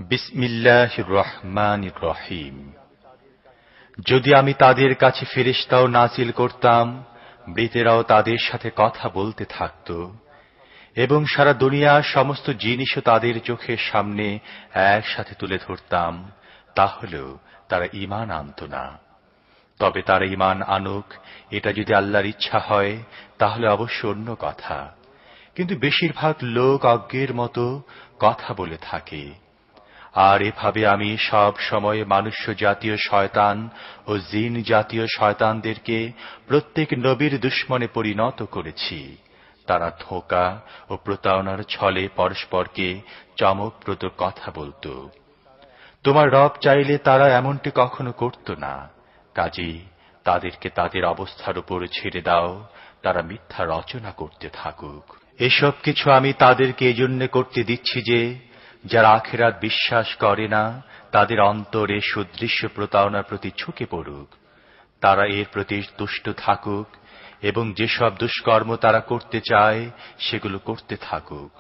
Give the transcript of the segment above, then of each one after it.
বিসমিল্লাহির রহমানির রহিম। যদি আমি তাদের কাছে ফেরেশতাও নাজিল করতাম, মৃতেরাও তাদের সাথে কথা বলতে থাকত, এবং সারা দুনিয়ার সমস্ত জিনিসও তাদের চোখের সামনে একসাথে তুলে ধরতাম, তাহলেও তারা ঈমান আনত না। তবে তারা ঈমান আনুক, এটা যদি আল্লাহর ইচ্ছা হয়, তাহলে অবশ্য অন্য কথা। কিন্তু বেশিরভাগ লোক অজ্ঞের মতো কথা বলে থাকে। আর এভাবে আমি সব সময় মানুষ্য জাতীয় শয়তান ও জিন জাতীয় শয়তানদেরকে প্রত্যেক নবীর দুশমনে পরিণত করেছি। তারা ধোঁকা ও প্রতারণার ছলে পরস্পরকে চমকপ্রদ কথা বলত। তোমার রব চাইলে তারা এমনটি কখনো করত না। কাজেই তাদেরকে তাদের অবস্থার উপর ছেড়ে দাও, তারা মিথ্যা রচনা করতে থাকুক। এসব কিছু আমি তাদেরকে এজন্য করতে দিচ্ছি যে, যারা আখিরাত বিশ্বাস করে না, তাদের অন্তরে সুদৃশ্য প্রতারণার প্রতি ঝুঁকে পড়ুক। তারা এর প্রতি তুষ্ট থাকুক এবং যেসব দুষ্কর্ম তারা করতে চায় সেগুলো করতে থাকুক।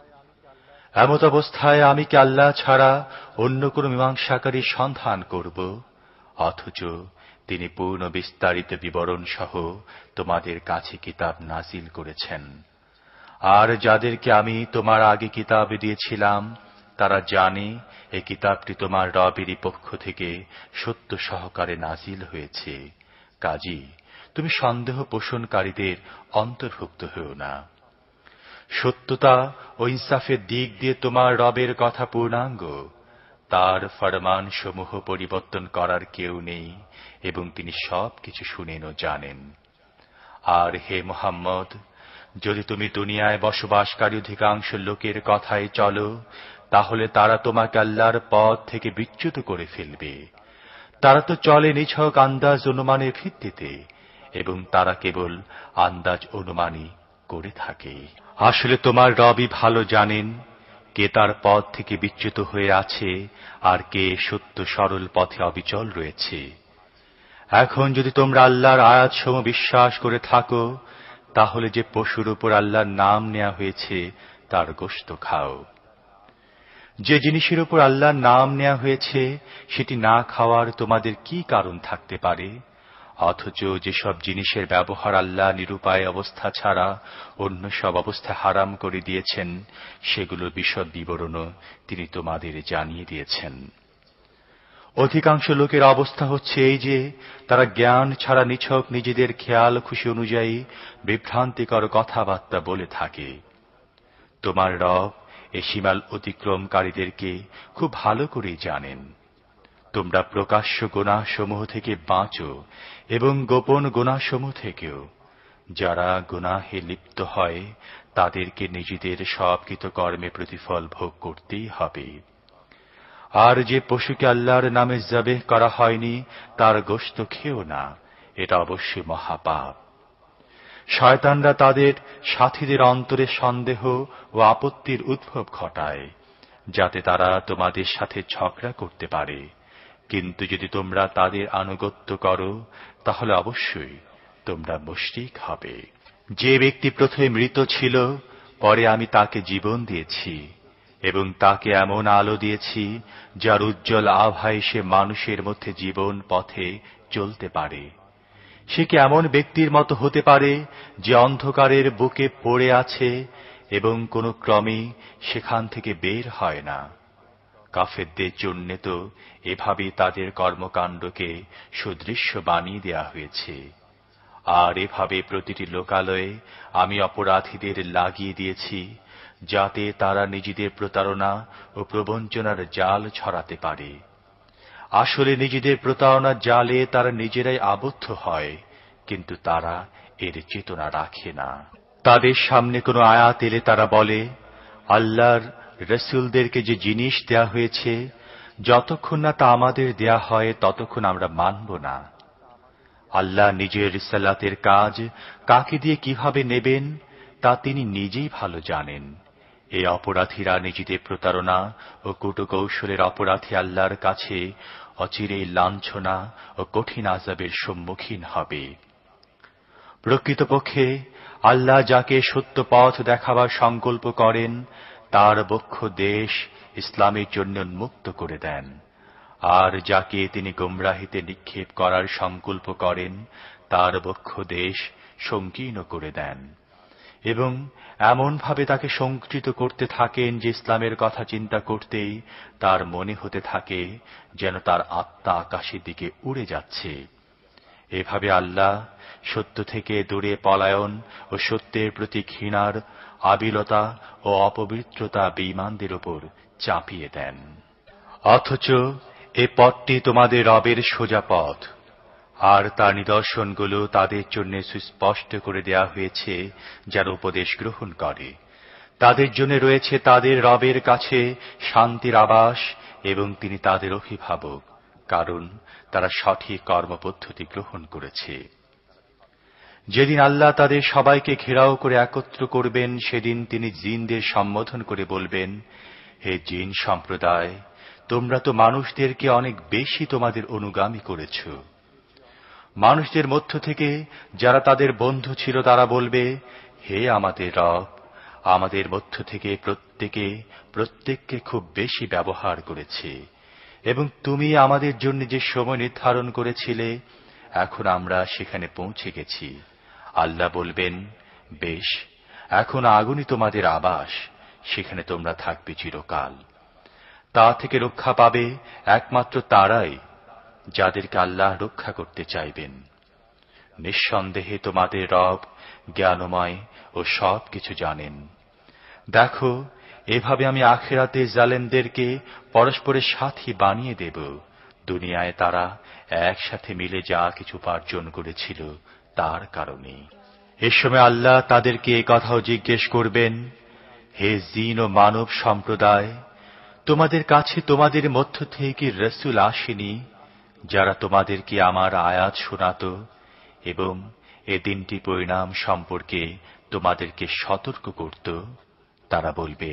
এমত অবস্থায় আমি কি আল্লাহ ছাড়া অন্য কোন মীমাংসাকারী সন্ধান করব? অথচ তিনি পূর্ণ বিস্তারিত বিবরণ সহ তোমাদের কাছে কিতাব নাজিল করেছেন। আর যাদেরকে আমি তোমার আগে কিতাব দিয়েছিলাম, তারা জানে এই কিতাবটি তোমার রবেরই পক্ষ থেকে সত্য সহকারে নাজিল হয়েছে। কাজী তুমি সন্দেহ পোষণকারীদের অন্তর্ভুক্ত হও না। সত্যতা ও ইনসাফের দিক দিয়ে তোমার রবের কথা পূর্ণাঙ্গ। তার ফরমান সমূহ পরিবর্তন করার কেউ নেই এবং তিনি সবকিছু শুনেন ও জানেন। আর হে মুহাম্মদ, যদি তুমি দুনিয়ায় বসবাসকারী অধিকাংশ লোকের কথায় চলো, তাহলে তারা তোমাকে আল্লাহর পথ থেকে বিচ্যুত করে ফেলবে। তারা তো চলে নিছক আন্দাজ অনুমানের ভিত্তিতে, এবং তারা কেবল আন্দাজ অনুমানই করে থাকে। আসলে তোমার রবই ভালো জানেন কে তার পথ থেকে বিচ্যুত হয়ে আছে আর কে সত্য সরল পথে অবিচল রয়েছে। এখন যদি তোমরা আল্লাহর আয়াতসমূহ বিশ্বাস করে থাকো, তাহলে যে পশুর উপর আল্লাহর নাম নেওয়া হয়েছে তার গোশত খাও। যে জিনিসের উপর আল্লাহর নাম নেওয়া হয়েছে সেটি না খাওয়ার তোমাদের কি কারণ থাকতে পারে? অথচ যেসব জিনিসের ব্যবহার আল্লাহ নিরুপায় অবস্থা ছাড়া অন্য সব অবস্থা হারাম করে দিয়েছেন, সেগুলোর বিশদ বিবরণও তিনি তোমাদের জানিয়ে দিয়েছেন। অধিকাংশ লোকের অবস্থা হচ্ছে এই যে, তারা জ্ঞান ছাড়া নিছক নিজেদের খেয়াল খুশি অনুযায়ী বিভ্রান্তিকর কথাবার্তা বলে থাকে। তোমার রব এ সীমাল অতিক্রমকারীদেরকে খুব ভালো করেই জানেন। তোমরা প্রকাশ্য গুনাহসমূহ থেকে বাঁচো এবং গোপন গুনাহসমূহ থেকেও। যারা গুনাহে লিপ্ত হয় তাদেরকে নিজেদের সব কৃতকর্মে প্রতিফল ভোগ করতেই হবে। আর যে পশুকে আল্লাহর নামে যাবেহ করা হয়নি তার গোশত খেও না, এটা অবশ্যই মহাপাপ। শয়তানরা তাদের সাথীদের অন্তরে সন্দেহ ও আপত্তির উদ্ভব ঘটায়, যাতে তারা তোমাদের সাথে ঝগড়া করতে পারে। কিন্তু যদি তোমরা তাদের আনুগত্য করো, তাহলে অবশ্যই তোমরা মুশরিক হবে। যে ব্যক্তি প্রথমে মৃত ছিল, পরে আমি তাকে জীবন দিয়েছি এবং তাকে এমন আলো দিয়েছি যার উজ্জ্বল আভায় সে মানুষের মধ্যে জীবন পথে চলতে পারে। সে কি এমন ব্যক্তির মতো হতে পারে যে অন্ধকারের বুকে পড়ে আছে এবং কোনো ক্রমে সেখান থেকে বের হয় না? কাফেরদের জন্য তো এভাবে তাদের কর্মকাণ্ডকে সুদৃশ্য বানিয়ে দেয়া হয়েছে। আর এভাবে প্রতিটি লোকালয়ে আমি অপরাধীদের লাগিয়ে দিয়েছি, যাতে তারা নিজেদের প্রতারণা ও প্রবঞ্চনার জাল ছড়াতে পারে। আসলে নিজেদের প্রতারণার জালে তারা নিজেরাই আবদ্ধ হয়, কিন্তু তারা এর চেতনা রাখে না। তাদের সামনে কোনো আয়াত এলে তারা বলে, আল্লাহর রসুলদেরকে যে জিনিস দেয়া হয়েছে, যতক্ষণ না তা আমাদের দেয়া হয় ততক্ষণ আমরা মানব না। আল্লাহ নিজের রিসালাতের কাজ কাকে দিয়ে কিভাবে নেবেন তা তিনি নিজেই ভালো জানেন। এই অপরাধীরা নিজেদের প্রতারণা ও কূটকৌশলের অপরাধী আল্লাহর কাছে অচিরেই লাঞ্ছনা ও কঠিন আযাবের সম্মুখীন হবে। প্রকৃতপক্ষে আল্লাহ যাকে সত্য পথ দেখাবার সংকল্প করেন, তার বক্ষ দেশ ইসলামের জন্য উন্মুক্ত করে দেন, আর যাকে তিনি গোমরাহিতে নিক্ষেপ করার সংকল্প করেন তার বক্ষ দেশ সংকীর্ণ করে দেন, এবং এমনভাবে তাকে সংকুচিত করতে থাকেন যে ইসলামের কথা চিন্তা করতেই তার মনে হতে থাকে যেন তার আত্মা আকাশের দিকে উড়ে যাচ্ছে। এভাবে আল্লাহ সত্য থেকে দূরে পলায়ন ও সত্যের প্রতি ঘৃণার আবিলতা ও অপবিত্রতা বেঈমানদের উপর চাপিয়ে দেন। অথচ এ পথটি তোমাদের রবের সোজা পথ, আর তার নিদর্শনগুলো তাদের জন্য সুস্পষ্ট করে দেয়া হয়েছে যারা উপদেশ গ্রহণ করে। তাদের জন্য রয়েছে তাদের রবের কাছে শান্তির আবাস, এবং তিনি তাদের অভিভাবক, কারণ তারা সঠিক কর্মপদ্ধতি গ্রহণ করেছে। যেদিন আল্লাহ তাদের সবাইকে ঘেরাও করে একত্র করবেন, সেদিন তিনি জিনদের সম্বোধন করে বলবেন, হে জিন সম্প্রদায়, তোমরা তো মানুষদেরকে অনেক বেশি তোমাদের অনুগামী করেছ। মানুষদের মধ্য থেকে যারা তাদের বন্ধু ছিল তারা বলবে, হে আমাদের রব, আমাদের মধ্য থেকে প্রত্যেককে খুব বেশি ব্যবহার করেছে, এবং তুমি আমাদের জন্য যে সময় নির্ধারণ করেছিলে এখন আমরা সেখানে পৌঁছে গেছি। আল্লাহ বলবেন, বেশ, এখন আগুনই তোমাদের আবাস, সেখানে তোমরা থাকবে চিরকাল। তা থেকে রক্ষা পাবে একমাত্র তারাই যাদেরকে আল্লাহ রক্ষা করতে চাইবেন। নিঃসন্দেহে তোমাদের রব জ্ঞানময় ও সব কিছু জানেন। দেখো, এভাবে আমি আখিরাতে জালেমদেরকে পরস্পরের সাথী বানিয়ে দেব। দুনিয়ায় তারা একসাথে মিলে যা কিছু উপার্জন করেছিল তার কারণে। এ সময় আল্লাহ তাদেরকে এ কথাও জিজ্ঞেস করবেন, হে জিন ও মানব সম্প্রদায়, তোমাদের কাছে তোমাদের মধ্য থেকে কি রাসূল আসেনি যারা তোমাদেরকে আমার আয়াত শোনাত এবং এ দিনটি পরিণাম সম্পর্কে তোমাদেরকে সতর্ক করত? তারা বলবে,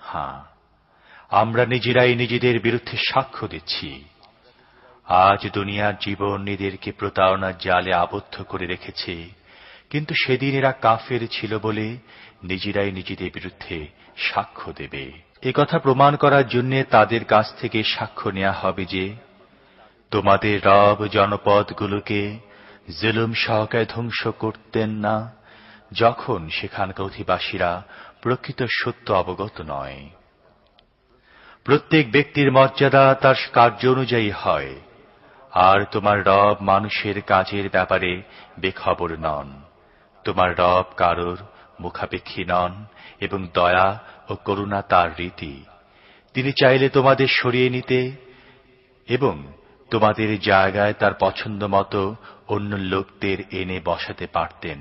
হ্যাঁ, আমরা নিজেরাই নিজেদের বিরুদ্ধে সাক্ষ্য দিচ্ছি। আজ দুনিয়ার জীবন এদেরকে প্রতারণার জালে আবদ্ধ করে রেখেছে, কিন্তু সেদিন এরা কাফের ছিল বলে নিজেরাই নিজেদের বিরুদ্ধে সাক্ষ্য দেবে। একথা প্রমাণ করার জন্য তাদের কাছ থেকে সাক্ষ্য নেওয়া হবে যে তোমাদের রব জনপদগুলোকে জুলুম সহকারে ধ্বংস করতেন না যখন সেখানকার অধিবাসীরা প্রকৃত সত্য অবগত নয়। প্রত্যেক ব্যক্তির মর্যাদা তার কার্য অনুযায়ী হয়, আর তোমার রব মানুষের কাজের ব্যাপারে বেখবর নন। তোমার রব কারোর মুখাপেক্ষী নন, এবং দয়া ও করুণা তার রীতি। তিনি চাইলে তোমাদের সরিয়ে নিতে এবং তোমাদের জায়গায় তার পছন্দ মতো অন্য লোকদের এনে বসাতে পারতেন,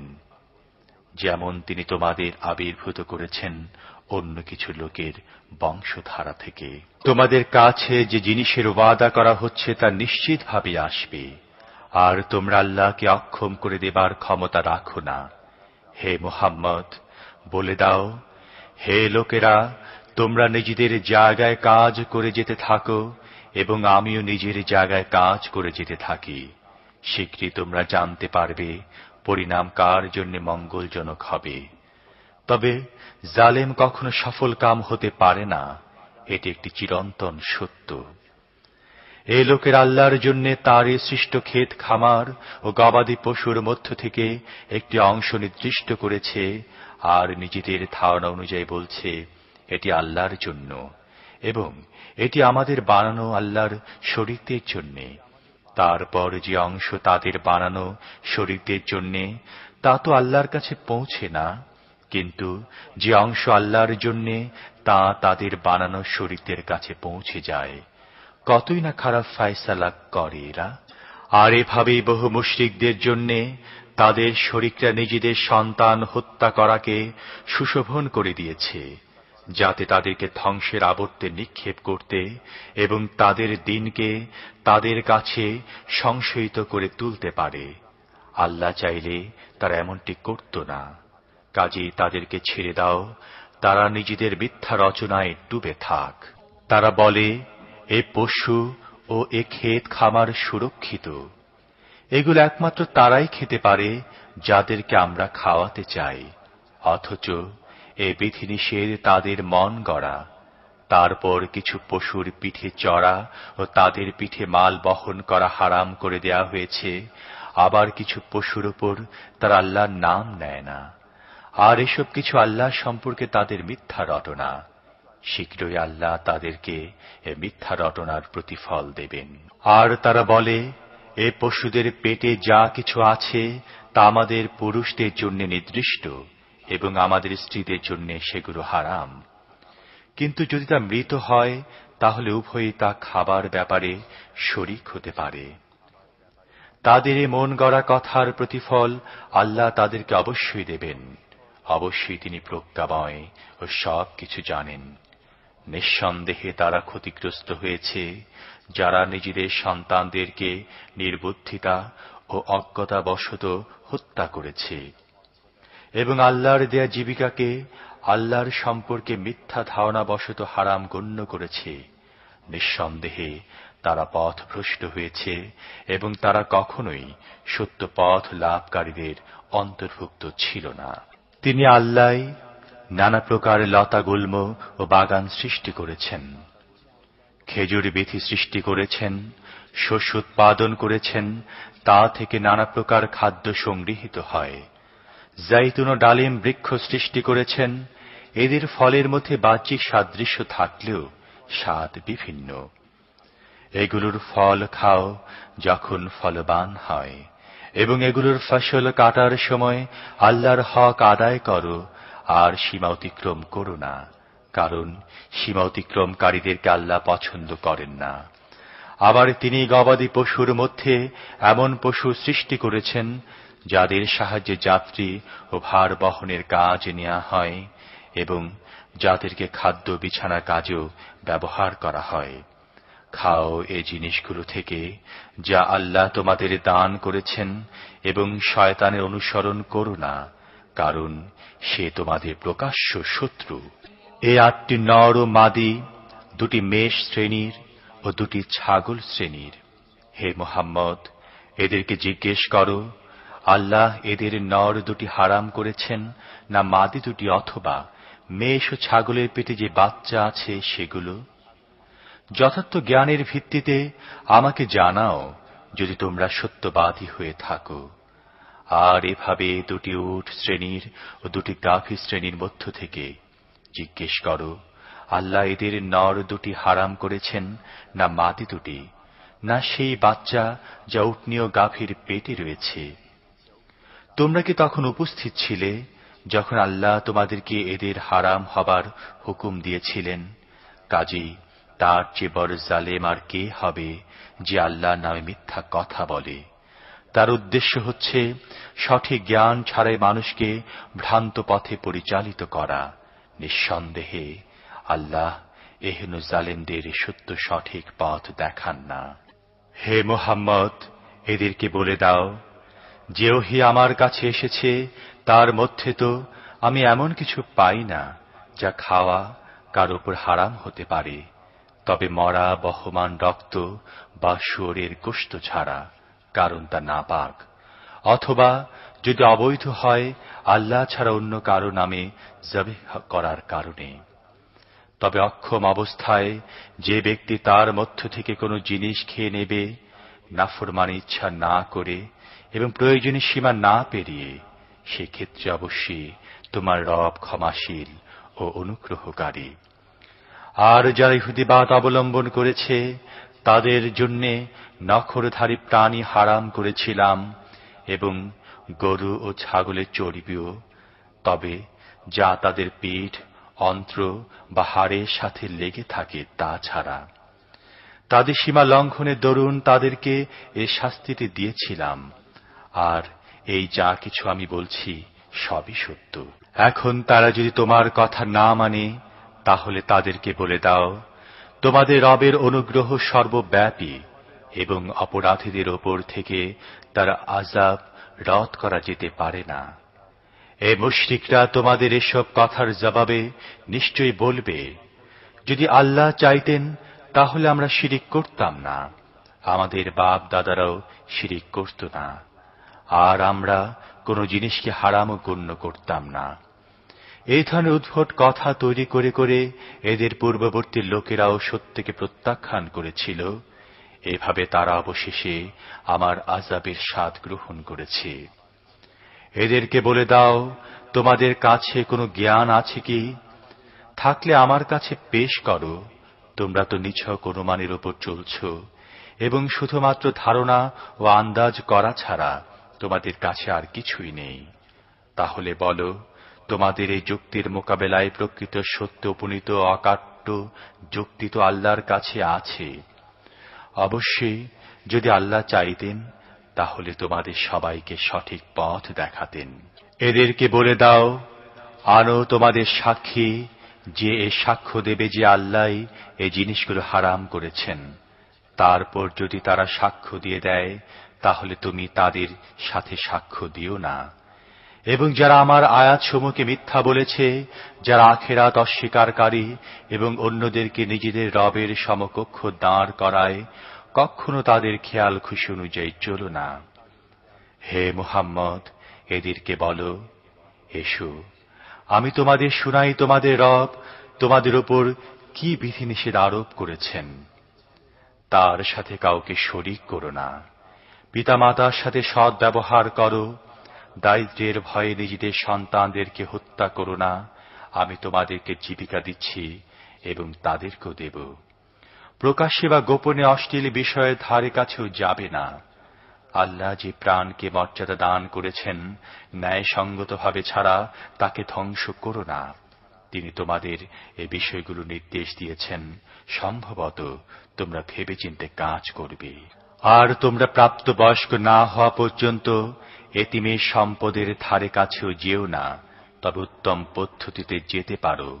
যেমন তিনি তোমাদের আবির্ভূত করেছেন অন্য কিছু লোকের বংশধারা থেকে। তোমাদের কাছে যে জিনিসের ওয়াদা করা হচ্ছে তা নিশ্চিতভাবে আসবে, আর তোমরা আল্লাহকে অক্ষম করে দেবার ক্ষমতা রাখো না। হে মুহাম্মদ, বলে দাও, হে লোকেরা, তোমরা নিজেদের জায়গায় কাজ করে যেতে থাকো এবং আমিও নিজের জায়গায় কাজ করে যেতে থাকি। শীঘ্রই তোমরা জানতে পারবে পরিণাম কার জন্য মঙ্গলজনক হবে। তবে জালেম কখনো সফল কাম হতে পারে না, এটি একটি চিরন্তন সত্য। এই লোকের আল্লাহর জন্য তার সৃষ্ট ক্ষেত খামার ও গবাদি পশুর মধ্য থেকে একটি অংশ নির্দিষ্ট করেছে, আর নিজেদের ধারণা অনুযায়ী বলছে এটি আল্লাহর জন্য, এবং এটি আমাদের বানানো আল্লাহর শরীকদের জন্য। তারপর যে অংশ তাদের বানানো শরীকদের জন্য তা তো আল্লাহর কাছে পৌঁছে না, কিন্তু যে অংশ আল্লাহর জন্য তা তাদের বানানো শরীকদের কাছে পৌঁছে যায়। কতই না খারাপ ফায়সালা করে এরা। আর এভাবেই বহু মুশরিকদের জন্য তাদের শরীকরা নিজেদের সন্তান হত্যা করাকে সুশোভন করে দিয়েছে, যাতে তাদেরকে ধ্বংসের আবর্তে নিক্ষেপ করতে এবং তাদের দিনকে তাদের কাছে সংশয়িত করে তুলতে পারে। আল্লাহ চাইলে তারা এমনটি করত না। কাজেই তাদেরকে ছেড়ে দাও, তারা নিজেদের মিথ্যা রচনায় ডুবে থাক। তারা বলে, এ পশু ও এ ক্ষেত খামার সুরক্ষিত, এগুলো একমাত্র তারাই খেতে পারে যাদেরকে আমরা খাওয়াতে চাই। অথচ এ বিধিনিষেধ তাদের মন গড়া, তারপর কিছু পশুর পিঠে চড়া ও তাদের পিঠে মাল বহন করা হারাম করে দেয়া হয়েছে। আবার কিছু পশুর উপর তারা আল্লাহর নাম নেয় না। আর এসব কিছু আল্লাহ সম্পর্কে তাদের মিথ্যা রটনা। শীঘ্রই আল্লাহ তাদেরকে এ মিথ্যা রটনার প্রতিফল দেবেন। আর তারা বলে, এ পশুদের পেটে যা কিছু আছে তা আমাদের পুরুষদের জন্য নির্দিষ্ট এবং আমাদের স্ত্রীদের জন্য সেগুলো হারাম। কিন্তু যদি তা মৃত হয় তাহলে উভয়ই তা খাবার ব্যাপারে শরীক হতে পারে। তাদের এ মন গড়া কথার প্রতিফল আল্লাহ তাদেরকে অবশ্যই দেবেন। অবশ্যই তিনি প্রজ্ঞাময় ও সব কিছু জানেন। নিঃসন্দেহে তারা ক্ষতিগ্রস্ত হয়েছে যারা নিজেদের সন্তানদেরকে নির্বুদ্ধিতা ও অজ্ঞতাবশত হত্যা করেছে এবং আল্লাহর দেয়া জীবিকাকে আল্লাহর সম্পর্কে মিথ্যা ধারণাবশত হারাম গণ্য করেছে। নিঃসন্দেহে তারা পথভ্রষ্ট হয়েছে এবং তারা কখনোই সত্য পথ লাভকারীদের অন্তর্ভুক্ত ছিল না। তিনি আল্লাহ নানা প্রকার লতাগুল্ম ও বাগান সৃষ্টি করেছেন, খেজুর বীথি সৃষ্টি করেছেন, শস্য উৎপাদন করেছেন, তা থেকে নানা প্রকার খাদ্য সংগৃহীত হয়। জাইতুন ও ডালিম বৃক্ষ সৃষ্টি করেছেন। এদের ফলের মধ্যে বাহ্যিক সাদৃশ্য থাকলেও স্বাদ বিভিন্ন। এগুলোর ফল খাও যখন ফলবান হয় এবং এগুলোর ফসল কাটার সময় আল্লাহর হক আদায় করো আর সীমা অতিক্রম করো না, কারণ সীমা অতিক্রমকারীদেরকে আল্লাহ পছন্দ করেন না। আবার তিনি গবাদি পশুর মধ্যে এমন পশু সৃষ্টি করেছেন যাদের সাহায্যে যাত্রী ও ভার বহনের কাজ নেওয়া হয় এবং যাদেরকে খাদ্য বিছানার কাজেও ব্যবহার করা হয়। খাও এই জিনিসগুলো থেকে যা আল্লাহ তোমাদের দান করেছেন এবং শয়তানের অনুসরণ করো না, কারণ সে তোমাদের প্রকাশ্য শত্রু। এই ৮টি নর ও মাদি, 2টি মেষ শ্রেণীর ও 2টি ছাগল শ্রেণীর। হে মুহাম্মদ, এদেরকে জিজ্ঞেস করো, আল্লাহ এদের নর 2টি হারাম করেছেন না মাদি 2টি অথবা মেষ ও ছাগলের পেটে যে বাচ্চা আছে সেগুলো? যথার্থ জ্ঞানের ভিত্তিতে আমাকে জানাও যদি তোমরা সত্যবাদী হয়ে থাকো। আর এভাবে 2টি উট শ্রেণীর ও 2টি গাভী শ্রেণীর মধ্য থেকে জিজ্ঞেস করো, আল্লাহ এদের নর 2টি হারাম করেছেন না মাদি 2টি, না সেই বাচ্চা যা উটনী ও গাভীর পেটে রয়েছে? তোমরা কি তখন উপস্থিত ছিলে যখন আল্লাহ তোমাদেরকে এদের হারাম হবার হুকুম দিয়েছিলেন? কাজেই তার চেয়ে বড় জালেম আর কে হবে যে আল্লাহর নামে মিথ্যা কথা বলে? তার উদ্দেশ্য হচ্ছে সঠিক জ্ঞান ছাড়াই মানুষকে ভ্রান্ত পথে পরিচালিত করা। নিঃসন্দেহে আল্লাহ এহেন জালেমদের সত্য সঠিক পথ দেখান না। হে মুহাম্মদ, এদেরকে বলে দাও, যে ওহী আমার কাছে এসেছে তার মধ্যে তো আমি এমন কিছু পাই না যা খাওয়া কার উপর হারাম হতে পারে, তবে মরা বহমান রক্ত বা শুয়োরের গোশত ছাড়া, কারণ তা নাপাক, অথবা যদি অবৈধ হয় আল্লাহ ছাড়া অন্য কারো নামে যবেহ করার কারণে। তবে অক্ষম অবস্থায় যে ব্যক্তি তার মধ্য থেকে কোনো জিনিস খেয়ে নেবে নাফরমানি ইচ্ছা না করে এবং প্রয়োজনীয় সীমা না পেরিয়ে, সেক্ষেত্রে অবশ্যই তোমার রব ক্ষমাশীল ও অনুগ্রহকারী। আর যারা ইহুদিবাদ অবলম্বন করেছে তাদের জন্য নখরধারী প্রাণী হারাম করেছিলাম এবং গরু ও ছাগলের চর্বিও, তবে যা তাদের পিঠ, অন্ত্র বা হাড়ের সাথে লেগে থাকে তা ছাড়া। তাদের সীমা লঙ্ঘনের দরুন তাদেরকে এ শাস্তিটি দিয়েছিলাম। আর এই যা কিছু আমি বলছি সবই সত্য। এখন তারা যদি তোমার কথা না মানে তাহলে তাদেরকে বলে দাও, তোমাদের রবের অনুগ্রহ সর্বব্যাপী এবং অপরাধীদের ওপর থেকে তার আযাব রদ করা যেতে পারে না। এ মুশরিকরা তোমাদের এসব কথার জবাবে নিশ্চয়ই বলবে, যদি আল্লাহ চাইতেন তাহলে আমরা শিরিক করতাম না, আমাদের বাপ দাদারাও শিরিক করত না, আর আমরা কোনো জিনিসকে হারামও গণ্য করতাম না। এই ধরনের উদ্ভট কথা তৈরি করে করে এদের পূর্ববর্তী লোকেরাও সত্যকে প্রত্যাখ্যান করেছিল। এভাবে তারা অবশেষে আমার আযাবের স্বাদ গ্রহণ করেছে। এদেরকে বলে দাও, তোমাদের কাছে কোনো জ্ঞান আছে কি? থাকলে আমার কাছে পেশ করো। তোমরা তো নিছক অনুমানের উপর চলছ এবং শুধুমাত্র ধারণা ও আন্দাজ করা ছাড়া তোমাদের কাছে আর কিছুই নেই। তাহলে বলো, তোমাদের এই যুক্তির মোকাবেলায় প্রকৃত সত্য উপনীত অকাট্য যুক্তি তো আল্লাহর কাছে আছে। অবশ্যই যদি আল্লাহ চাইতেন তাহলে তোমাদের সবাইকে সঠিক পথ দেখাতেন। এদেরকে বলে দাও, আনো তোমাদের সাক্ষী, যে এ সাক্ষ্য দেবে যে আল্লাহই এই জিনিসগুলো হারাম করেছেন। তারপর যদি তারা সাক্ষ্য দিয়ে দেয় তাহলে তুমি তাদের সাথে সাক্ষ্য দিও না। এবং যারা আমার আয়াতসমূহকে মিথ্যা বলেছে, যারা আখিরাত অস্বীকারী এবং অন্যদেরকে নিজেদের রবের সমকক্ষ দাঁড় করায়, কখনো তাদের খেয়াল খুশি অনুযায়ী চলো না। হে মুহাম্মদ, এদেরকে বলো, এসো আমি তোমাদের শুনাই তোমাদের রব তোমাদের উপর কি বিধিনিষেধ আরোপ করেছেন। তার সাথে কাউকে শরীক করো না। পিতামাতার সাথে সৎ ব্যবহার করো। দারিদ্র্যের ভয়ে নিজেদের সন্তানদেরকে হত্যা করো না। আমি তোমাদেরকে জীবিকা দিচ্ছি এবং তাদেরকেও দেব। প্রকাশ্যে বা গোপনে অশ্লীল বিষয়ের ধারে কাছেও যাবে না। আল্লাহ যে প্রাণকে মর্যাদা দান করেছেন ন্যায়সঙ্গতভাবে ছাড়া তাকে ধ্বংস করো না। তিনি তোমাদের এই বিষয়গুলো নির্দেশ দিয়েছেন, সম্ভবত তোমরা ভেবেচিন্তে কাজ করবে। আর তোমরা প্রাপ্তবয়স্ক না হওয়া পর্যন্ত এতিমের সম্পদের ধারে কাছেও যেও না, তবে উত্তম পদ্ধতিতে যেতে পারো।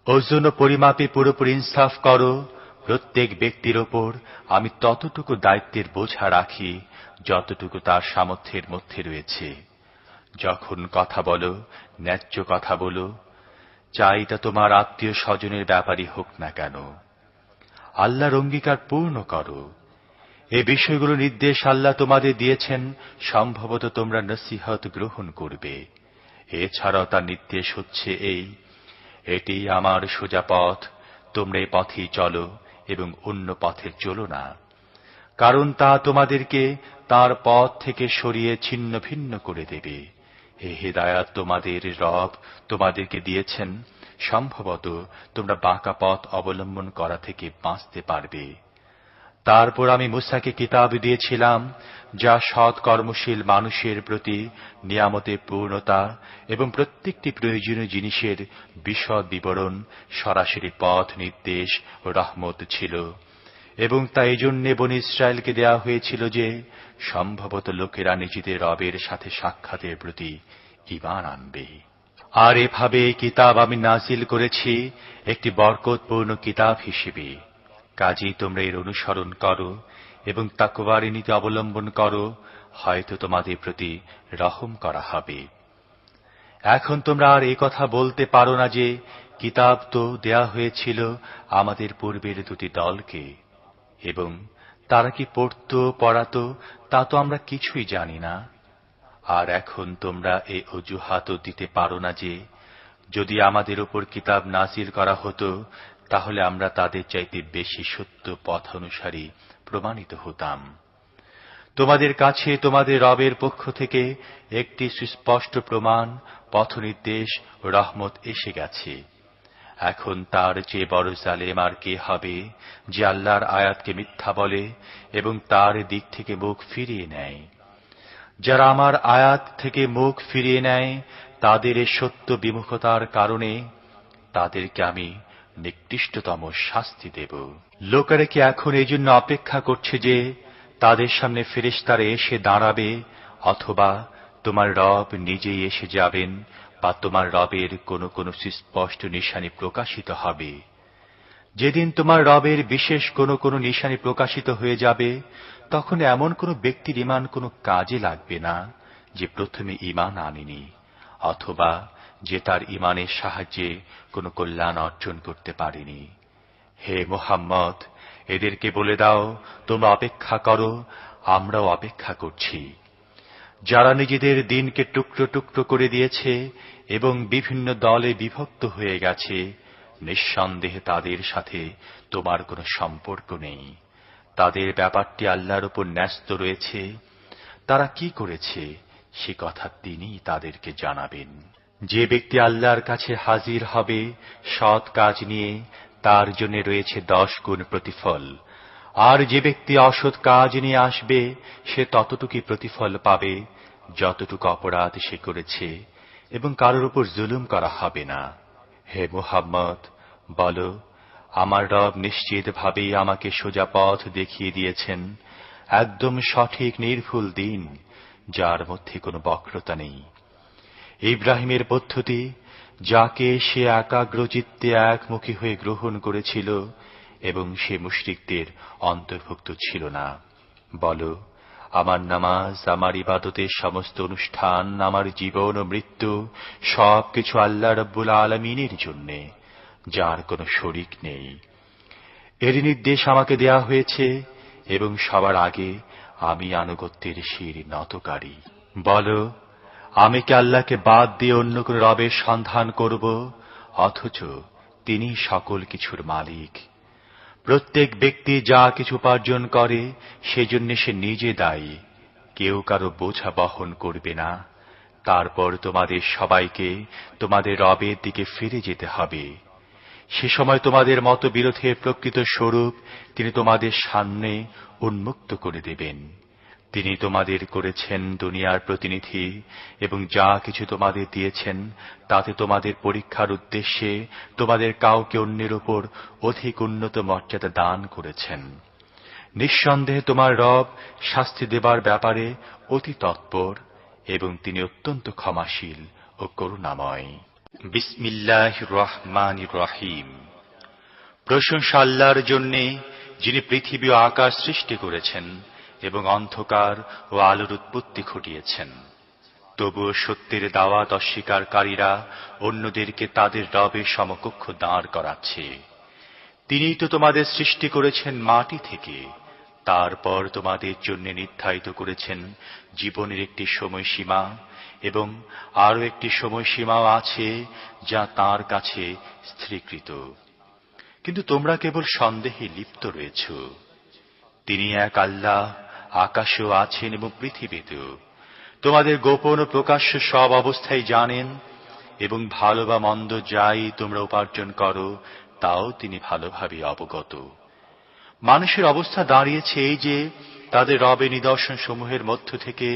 ওজন ও পরিমাপে পুরোপুরি ইনসাফ করো। প্রত্যেক ব্যক্তির ওপর আমি ততটুকু দায়িত্বের বোঝা রাখি যতটুকু তার সামর্থ্যের মধ্যে রয়েছে। যখন কথা বলো, ন্যায্য কথা বলো, চাই তা তোমার আত্মীয় স্বজনের ব্যাপারই হোক না কেন। আল্লাহর অঙ্গীকার পূর্ণ করো। এই বিষয়গুলো নির্দেশ আল্লাহ তোমাদের দিয়েছেন, সম্ভবত তোমরা নসিহত গ্রহণ করবে। এছাড়াও তার নির্দেশ হচ্ছে এই, এটি আমার সোজা পথ, তোমরা এই পথেই চলো এবং অন্য পথে চলো না, কারণ তা তোমাদেরকে তার পথ থেকে সরিয়ে ছিন্ন ভিন্ন করে দেবে। এই হিদায়াত তোমাদের রব তোমাদেরকে দিয়েছেন, সম্ভবত তোমরা বাঁকা পথ অবলম্বন করা থেকে বাঁচতে পারবে। তারপর আমি মূসাকে কিতাব দিয়েছিলাম, যা সৎ কর্মশীল মানুষের প্রতি নিয়ামতের পূর্ণতা এবং প্রত্যেকটি প্রয়োজনীয় জিনিসের বিশদ বিবরণ, সরাসরি পথ নির্দেশ ও রহমত ছিল। এবং তা এজন্য বনী ইসরায়েলকে দেয়া হয়েছিল যে সম্ভবত লোকেরা নিজেদের রবের সাথে সাক্ষাতের প্রতি ঈমান আনবে। আর এভাবে কিতাব আমি নাজিল করেছি একটি বরকতপূর্ণ কিতাব হিসেবে। কাজেই তোমরা এর অনুসরণ করো এবং তাকওয়ার নীতি অবলম্বন করো, হয়তো তোমাদের প্রতি রহম করা হবে। এখন তোমরা আর এই কথা বলতে পারো না যে কিতাব তো দেয়া হয়েছিল আমাদের পূর্বের দুটি দলকে, এবং তারা কি পড়তো পড়াতো তা তো আমরা কিছুই জানি না। আর এখন তোমরা এই অজুহাতও দিতে পারো না যে যদি আমাদের উপর কিতাব নাজিল করা হতো তাহলে আমরা তাদের চাইতে বেশি সত্য পথ অনুসারী প্রমাণিত হতাম। তোমাদের কাছে তোমাদের রবের পক্ষ থেকে একটি সুস্পষ্ট প্রমাণ, পথ নির্দেশ ও রহমত এসে গেছে। এখন তার চেয়ে বড় জালেম আর কে হবে যে আল্লাহর আয়াতকে মিথ্যা বলে এবং তার দিক থেকে মুখ ফিরিয়ে নেয়। যারা আমার আয়াত থেকে মুখ ফিরিয়ে নেয় তাদের এই সত্য বিমুখতার কারণে তাদেরকে আমি নিকৃষ্টতম শাস্তি দেব। লোকেরা কি এখন এই জন্য অপেক্ষা করছে যে তাদের সামনে ফেরেশতারা এসে দাঁড়াবে, অথবা তোমার রব নিজেই এসে যাবেন, বা তোমার রবের কোনো কোনো সুস্পষ্ট নিশানি প্রকাশিত হবে? যেদিন তোমার রবের বিশেষ কোনো কোনো নিশানি প্রকাশিত হয়ে যাবে, তখন এমন কোনো ব্যক্তির ঈমান কোনো কাজে লাগবে না যে প্রথমে ঈমান আনেনি, অথবা যে তার ঈমানের সাহায্যে কোনো কল্যাণ অর্জন করতে পারেনি। হে মুহাম্মদ, এদেরকে বলে দাও, তোমরা অপেক্ষা করো, আমরাও অপেক্ষা করছি। যারা নিজেদের দিনকে টুকরো টুকরো করে দিয়েছে এবং বিভিন্ন দলে বিভক্ত হয়ে গেছে, নিঃসন্দেহে তাদের সাথে তোমার কোনো সম্পর্ক নেই। তাদের ব্যাপারটি আল্লাহর উপর ন্যস্ত রয়েছে। তারা কি করেছে সে কথা তিনিই তাদেরকে জানাবেন। যে ব্যক্তি আল্লাহর কাছে হাজির হবে সৎ কাজ নিয়ে, তার জন্য রয়েছে 10 গুণ প্রতিফল। আর যে ব্যক্তি অসৎ কাজ নিয়ে আসবে সে ততটুকুই প্রতিফল পাবে যতটুকু অপরাধ সে করেছে, এবং কারোর উপর জুলুম করা হবে না। হে মুহাম্মদ, বলো, আমার রব নিশ্চিতভাবেই আমাকে সোজা পথ দেখিয়ে দিয়েছেন, একদম সঠিক নির্ভুল দিন, যার মধ্যে কোনো বক্রতা নেই। ইব্রাহিমের পদ্ধতি, যাকে সে একাগ্রচিত্তে একমুখী হয়ে গ্রহণ করেছিল এবং সে মুশরিকদের অন্তর্ভুক্ত ছিল না। বলো, আমার নামাজ, আমার ইবাদতের সমস্ত অনুষ্ঠান, আমার জীবন ও মৃত্যু সবকিছু আল্লাহ রাব্বুল আলামিনের জন্যে, যার কোনো শরীক নেই। এর নির্দেশ আমাকে দেয়া হয়েছে এবং সবার আগে আমি আনুগত্যের শির নতকারী। বলো, আমি কি আল্লাহকে বাদ দিয়ে অন্য কোন রবের সন্ধান করব, অথচ তিনি সকল কিছুর মালিক। প্রত্যেক ব্যক্তি যা কিছু উপার্জন করে সেজন্য সে নিজে দায়ী, কেউ কারো বোঝা বহন করবে না। তারপর তোমাদের সবাইকে তোমাদের রবের দিকে ফিরে যেতে হবে। সে সময় তোমাদের মতবিরোধের প্রকৃত স্বরূপ তিনি তোমাদের সামনে উন্মুক্ত করে দেবেন। তিনি তোমাদের করেছেন দুনিয়ার প্রতিনিধি এবং যা কিছু তোমাদের দিয়েছেন তাতে তোমাদের পরীক্ষার উদ্দেশ্যে তোমাদের কাউকে অন্যের উপর অধিক উন্নত মর্যাদা দান করেছেন। নিঃসন্দেহে তোমার রব শাস্তি দেবার ব্যাপারে অতি তৎপর এবং তিনি অত্যন্ত ক্ষমাশীল ও করুণাময়। বিসমিল্লাহির রহমানির রহিম। প্রশংসা আল্লাহর জন্যে, যিনি পৃথিবী ও আকাশ সৃষ্টি করেছেন এবং অন্ধকার ও আলোর উৎপত্তি ঘটিয়েছেন। তবুও সত্যের দাওয়াত অস্বীকারীরা অন্যদেরকে তাদের রবের সমকক্ষ দাঁড় করাচ্ছে। তিনিই তো তোমাদের সৃষ্টি করেছেন মাটি থেকে, তারপর তোমাদের জন্য নির্ধারিত করেছেন জীবনের একটি সময়সীমা, এবং আরো একটি সময়সীমাও আছে যা তাঁর কাছে স্থিরীকৃত। কিন্তু তোমরা কেবল সন্দেহে লিপ্ত রয়েছ। তিনি এক আল্লাহ, আকাশেও আছেন এবং পৃথিবীতেও। তোমাদের গোপন ও প্রকাশ্য সব অবস্থায় জানেন, এবং ভালো বা মন্দ যাই তোমরা উপার্জন করো তাও তিনি ভালোভাবে অবগত। মানুষের অবস্থা দাঁড়িয়েছে এই যে, তাদের রবের নিদর্শন সমূহের মধ্য থেকে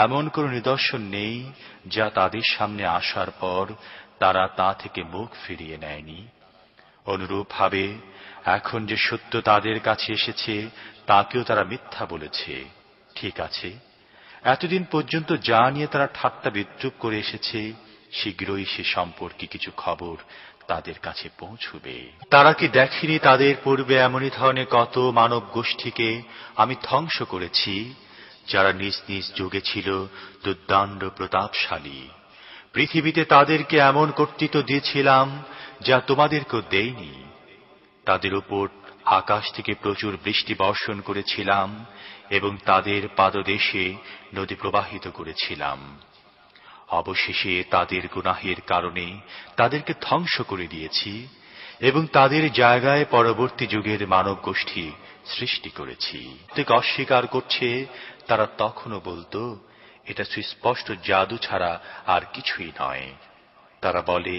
এমন কোন নিদর্শন নেই যা তাদের সামনে আসার পর তারা তা থেকে মুখ ফিরিয়ে নেয়নি। অনুরূপভাবে এখন যে সত্য তাদের কাছে এসেছে তাকেও তারা মিথ্যা বলেছে। ঠিক আছে, এতদিন পর্যন্ত যা নিয়ে তারা ঠাট্টা বিদ্রূপ করে এসেছে, শীঘ্রই সে সম্পর্কে কিছু খবর তাদের কাছে পৌঁছবে। তারা কি দেখেনি তাদের পূর্বে এমনই ধরনের কত মানব গোষ্ঠীকে আমি ধ্বংস করেছি, যারা নিজ নিজ যুগে ছিল দুর্দান্ত প্রতাপশালী। পৃথিবীতে তাদেরকে এমন কর্তৃত্ব দিয়েছিলাম যা তোমাদেরকেও দেইনি। তাদের উপর আকাশ থেকে প্রচুর বৃষ্টি বর্ষণ করেছিলাম এবং তাদের পাদদেশে নদী প্রবাহিত করেছিলাম। অবশেষে তাদের গুনাহের কারণে তাদেরকে ধ্বংস করে দিয়েছি এবং তাদের জায়গায় পরবর্তী যুগের মানব গোষ্ঠী সৃষ্টি করেছি। থেকে অস্বীকার করছে তারা তখনও বলতো, এটা সুস্পষ্ট জাদু ছাড়া আর কিছুই নয়। তারা বলে,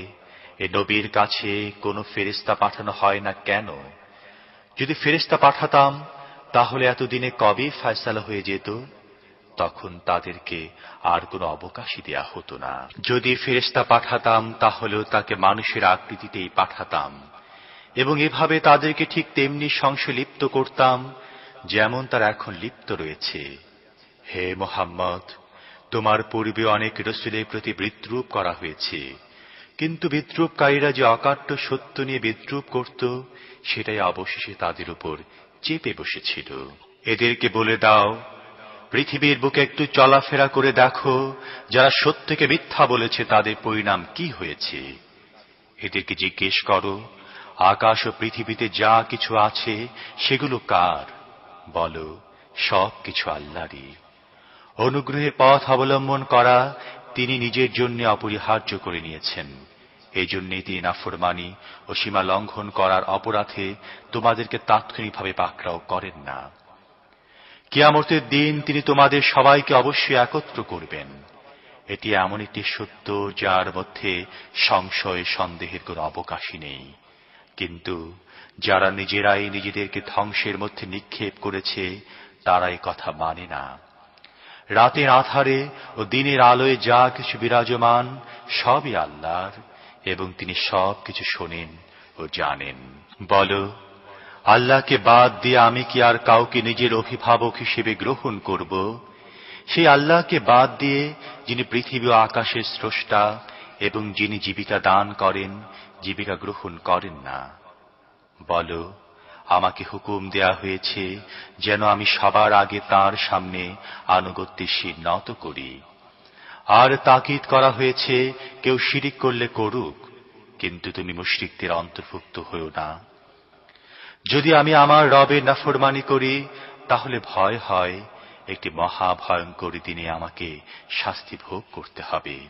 এ নবীর কাছে কোনো ফেরেশতা পাঠানো হয় না কেন? যদি ফেরেশতা পাঠাতাম তাহলে এতদিনে কবে ফয়সালা হয়ে যেত। তখন তাদেরকে আর কোনো অবকাশই দেয়া হতো না। যদি ফেরেশতা পাঠাতাম তাহলেও তাকে মানুষের আকৃতিতেই পাঠাতাম, এবং এভাবে তাদেরকে ঠিক তেমনি সংশয়ে লিপ্ত করতাম যেমন তারা এখন লিপ্ত রয়েছে। হে মুহাম্মদ, তোমার পূর্বে অনেক রাসূলের প্রতি বিদ্রূপ করা হয়েছে, কিন্তু বিদ্রূপকারীরা যে অকাট্য সত্য নিয়ে বিদ্রূপ করত সেটাই অবশেষে তাদের উপর চেপে বসেছিল। এদেরকে বলে দাও, পৃথিবীর বুকে একটু চলাফেরা করে দেখো, যারা সত্যকে মিথ্যা বলেছে তাদের পরিণাম কি হয়েছে। এদেরকে জিজ্ঞেস করো, আকাশ ও পৃথিবীতে যা কিছু আছে সেগুলো কার? বলো, সব কিছু আল্লাহরই। অনুগ্রহের পথ অবলম্বন করা তিনি নিজের জন্য অপরিহার্য করে নিয়েছেন। এই জন্যই তিনি নাফরমানি ও সীমা লঙ্ঘন করার অপরাধে তোমাদেরকে তাৎক্ষণিকভাবে পাকড়াও করেন না। কিয়ামতের দিন তিনি তোমাদের সবাইকে অবশ্যই একত্র করবেন। এটি এমন একটি সত্য যার মধ্যে সংশয় সন্দেহের কোনো অবকাশই নেই। কিন্তু যারা নিজেরাই নিজেদেরকে ধ্বংসের মধ্যে নিক্ষেপ করেছে তারা এই কথা মানে না। রাতের আঁধারে ও দিনের আলোয় যা কিছু বিরাজমান সবই আল্লাহর, এবং তিনি সব কিছু শোনেন ও জানেন। বলো, আল্লাহকে বাদ দিয়ে আমি কি আর কাউকে নিজের অভিভাবক হিসেবে গ্রহণ করব? সেই আল্লাহকে বাদ দিয়ে যিনি পৃথিবী ও আকাশের স্রষ্টা এবং যিনি জীবিকা দান করেন, জীবিকা গ্রহণ করেন না। বলো, আমাকে হুকুম দেয়া হয়েছে যেন আমি সবার আগে তাঁর সামনে আনুগত্যের শির নত করি। আর তাকিদ করা হয়েছে কেউ শিরিক করলে করুক, কিন্তু তুমি মুশরিকদের অন্তর্ভুক্ত হও না। যদি আমি আমার রবের নাফরমানি করি তাহলে ভয় হয় একটি মহাভয়ঙ্কর দিনে আমাকে শাস্তি ভোগ করতে হবে।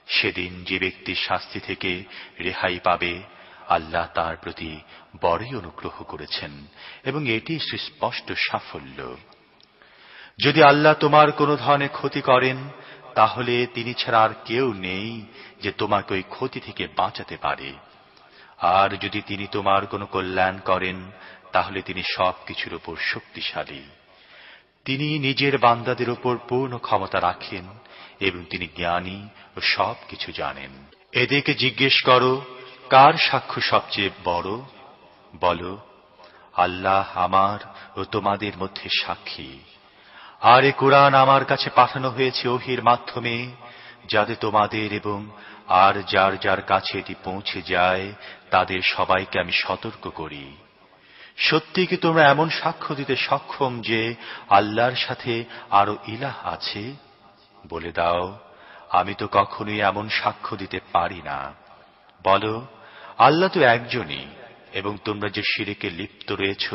সেদিন যে ব্যক্তি শাস্তি থেকে রেহাই পাবে আল্লাহ তার প্রতি বড়ই অনুগ্রহ করেছেন এবং এটি সুস্পষ্ট সাফল্য। যদি আল্লাহ তোমার কোনো ধরনের ক্ষতি করেন তাহলে তিনি ছাড়া আর কেউ নেই যে তোমাকে ওই ক্ষতি থেকে বাঁচাতে পারে। আর যদি তিনি তোমার কোনো কল্যাণ করেন তাহলে তিনি সবকিছুর উপর শক্তিশালী। তিনি নিজের বান্দাদের উপর পূর্ণ ক্ষমতা রাখেন এবং তিনি জ্ঞানী ও সবকিছু জানেন। এদেরকে জিজ্ঞেস করো, কার সাক্ষ্য সবচেয়ে বড়? বলো, আল্লাহ আমার ও তোমাদের মধ্যে সাক্ষী। আর এ কুরআন আমার কাছে পাঠানো হয়েছে ওহীর মাধ্যমে, যাতে তোমাদের এবং আর যার যার কাছে এটি পৌঁছে যায় তাদের সবাইকে আমি সতর্ক করি। সত্যি কি তোমরা এমন সাক্ষ্য দিতে সক্ষম যে আল্লাহর সাথে আরো ইলাহ আছে? বলে দাও, আমি তো কখনোই এমন সাক্ষ্য দিতে পারি না। বলো, আল্লাহ তো একজনই, এবং তোমরা যে শিরকে লিপ্ত রয়েছ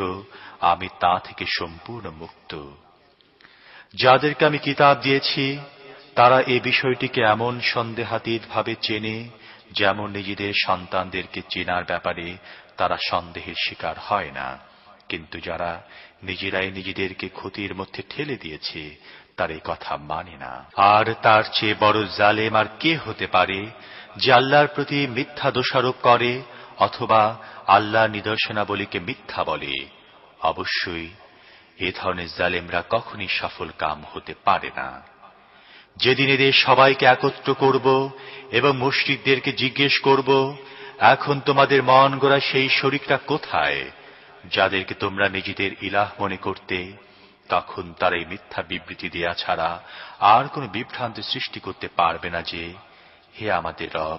আমি তা থেকে সম্পূর্ণ মুক্ত। যাদেরকে আমি কিতাব দিয়েছি তারা এই বিষয়টিকে এমন সন্দেহাতীতভাবে চেনে যেমন নিজেদের সন্তানদেরকে চেনার ব্যাপারে তারা সন্দেহের শিকার হয় না। কিন্তু যারা নিজেরাই নিজেদেরকে ক্ষতির মধ্যে ঠেলে দিয়েছে তার এই কথা মানে না। আর তার চেয়ে বড় জালেম আর কে হতে পারে যে আল্লাহর প্রতি মিথ্যা দোষারোপ করে অথবা আল্লাহ নিদর্শনাবলীকে মিথ্যা বলে। অবশ্যই এ ধরনের জালেমরা কখনই সফল কাম হতে পারে না। যেদিন এদের সবাইকে একত্র করব এবং মুশরিকদেরকে জিজ্ঞেস করব, এখন তোমাদের মন গড়া সেই শরীকটা কোথায় যাদেরকে তোমরা নিজেদের ইলাহ মনে করতে? তখন তারা এই মিথ্যা বিবৃতি দেয়া ছাড়া আর কোনো বিভ্রান্তি সৃষ্টি করতে পারবে না যে, হে আমাদের রব,